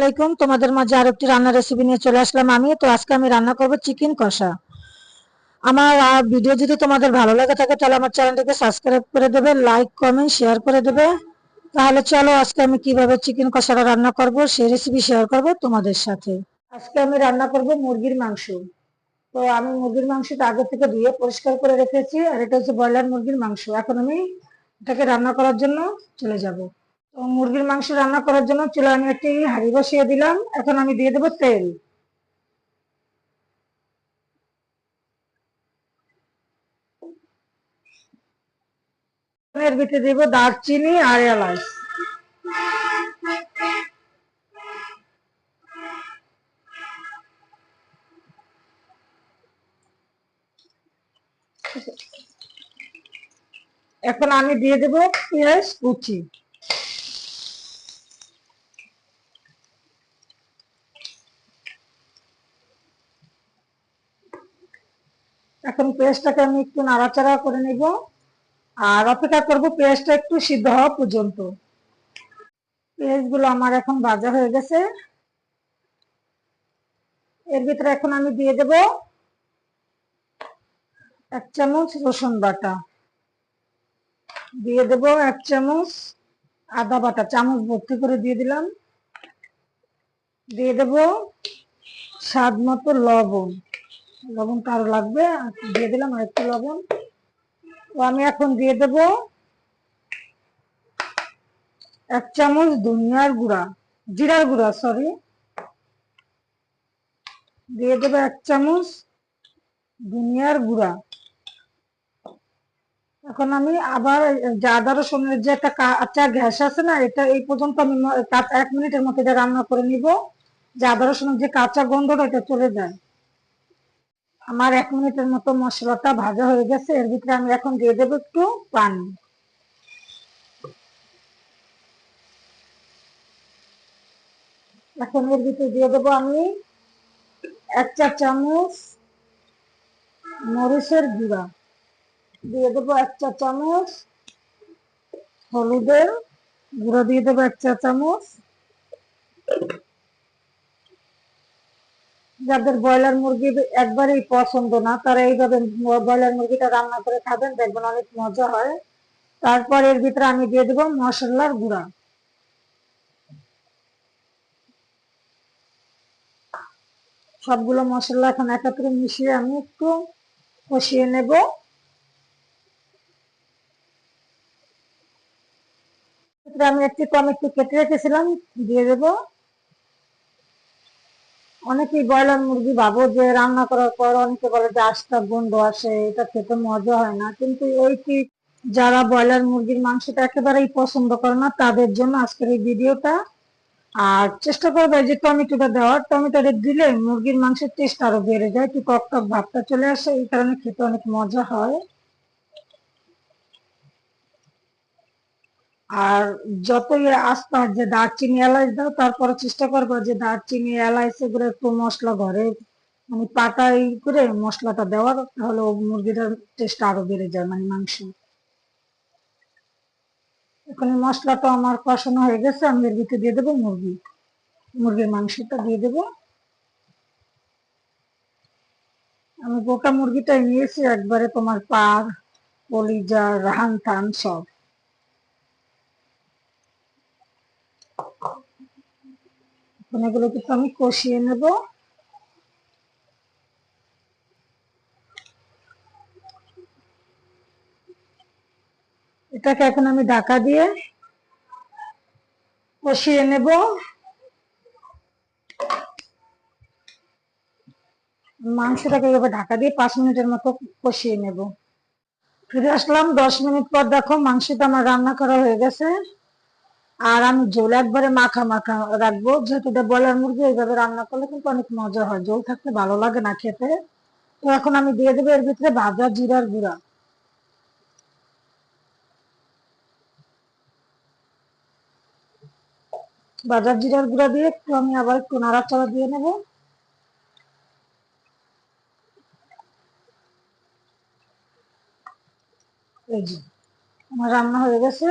আলাইকুম, তোমাদের মাঝে আরেকটি রান্নার রেসিপি নিয়ে চলে আসলাম আমি। তো আজকে আমি রান্না করব চিকেন কষা। আমার ভিডিও যদি তোমাদের ভালো লাগে থাকে তাহলে আমার চ্যানেলটিকে সাবস্ক্রাইব করে দেবে, লাইক কমেন্ট শেয়ার করে দেবে। তাহলে চলো আজকে আমি কিভাবে চিকেন কষাটা রান্না করব সেই রেসিপি শেয়ার করব তোমাদের সাথে। আজকে আমি রান্না করব মুরগির মাংস। তো আমি মুরগির মাংসটা আগে থেকে ধুয়ে পরিষ্কার করে রেখেছি, আর এটা হচ্ছে ব্রয়লার মুরগির মাংস। এখন আমি এটাকে রান্না করার জন্য চলে যাব। তো মুরগির মাংস রান্না করার জন্য চুলায় আমি একটি হাঁড়ি বসিয়ে দিলাম। এখন আমি দিয়ে দেবো তেল। এর ভিতরে দেবো দারচিনি আর এলাচ। এখন আমি দিয়ে দেবো পেঁয়াজ কুচি। এখন পেঁয়াজটাকে আমি একটু নাড়াচাড়া করে নিব, আর অপেক্ষা করব পেঁয়াজটা একটু সিদ্ধ হওয়া পর্যন্ত। পেঁয়াজ গুলো আমার এখন ভাজা হয়ে গেছে। এর ভিতরে এখন আমি দিয়ে দেব 1 চামচ রসুন বাটা, দিয়ে দেব 1 চামচ আদা বাটা, চামচ ভর্তি করে দিয়ে দিলাম। দিয়ে দেব স্বাদ মতো লবণ, লবণটা আরো লাগবে, দিয়ে দিলাম আর একটু লবণ। তো আমি এখন দিয়ে দেব 1 চামচ ধনিয়ার গুঁড়া, জিরার গুঁড়া সরি, দিয়ে দেবো 1 চামচ ধনিয়ার গুঁড়া। এখন আমি আবার যে আদা রসুনের যে একটা কাঁচা গ্যাস আছে না, এটা এই পর্যন্ত আমি 1 মিনিটের মতো এটা রান্না করে নিব, যে আদা রসুনের যে কাঁচা গন্ধটা এটা চলে যায়। আমার 1 মিনিটের মতো মশলাটা ভাজা হয়ে গেছে। এর ভিতরে আমি এখন দিয়ে দেবো একটু পানি। এখন এর ভিতরে দিয়ে দেবো আমি 1 চা চামচ মরিচের গুঁড়া, দিয়ে দেবো 1 চা চামচ হলুদের গুঁড়া, দিয়ে দেবো 1 চা চামচ। যাদের ব্রয়লার মুরগি একবারেই পছন্দ না, তারা এইভাবে ব্রয়লার মুরগিটা রান্না করে খাবেন, দেখবেন অনেক মজা হয়। তারপর এর ভিতরে আমি দিয়ে দেবো মশলার গুঁড়া। সবগুলো মশলা এখন একত্রে মিশিয়ে আমি একটু কষিয়ে নেব। আমি একটি টমেটো কেটে রেখেছিলাম, দিয়ে দেবো। অনেকেই ব্রয়লার মুরগি ভাবো যে রান্না করার পর অনেকে বলে যে আস্তা গন্ধ আসে, এটা খেতে মজা হয় না, কিন্তু এইটি যারা ব্রয়লার মুরগির মাংসটা একেবারেই পছন্দ করে না তাদের জন্য আজকের এই ভিডিওটা। আর চেষ্টা করবে যে টমেটোটা দেওয়ার, টমেটোটা দিলে মুরগির মাংসের টেস্ট আরো বেড়ে যায়, একটু টক টক ভাবটা চলে আসে, এই কারণে খেতে অনেক মজা হয়। আর যতই আস্তে যে দারচিনি এলাচ দাও, তারপরে চেষ্টা করবো যে দারচিনি এলাচ এগুলো একটু মশলা ঘরে মানে পাটাই করে মশলাটা দেওয়ার, তাহলে মুরগিটার টেস্ট আরো বেড়ে যায়, মানে মাংস। এখন এই মশলাটা আমার কষানো হয়ে গেছে, আমি এর ভিতরে দিয়ে দেবো মুরগির মাংসটা দিয়ে দেবো। আমি গোটা মুরগিটাই নিয়েছি একবারে, তোমার পার কলিজা রান টান সব। এখন এগুলো কিন্তু আমি কষিয়ে নেব। এটাকে এখন আমি ঢাকা দিয়ে কষিয়ে নেব। মাংসটাকে এভাবে ঢাকা দিয়ে 5 মিনিটের মতো কষিয়ে নেব। ফিরে আসলাম 10 মিনিট পর, দেখো মাংসটা আমার রান্না করা হয়ে গেছে। আর আমি ঝোল একবারে মাখা মাখা রাখবো, যেহেতু এটা ব্রয়লার মুরগি, এইভাবে রান্না করলে কিন্তু অনেক মজা হয়, ঝোল থাকতে ভালো লাগে না খেতে। তো এখন আমি দিয়ে দেবো এর ভিতরে ভাজা জিরার গুঁড়া। ভাজা জিরার গুঁড়া দিয়ে একটু আমি আবার একটু নাড়াচাড়া দিয়ে নেব। এই যে আমার রান্না হয়ে গেছে।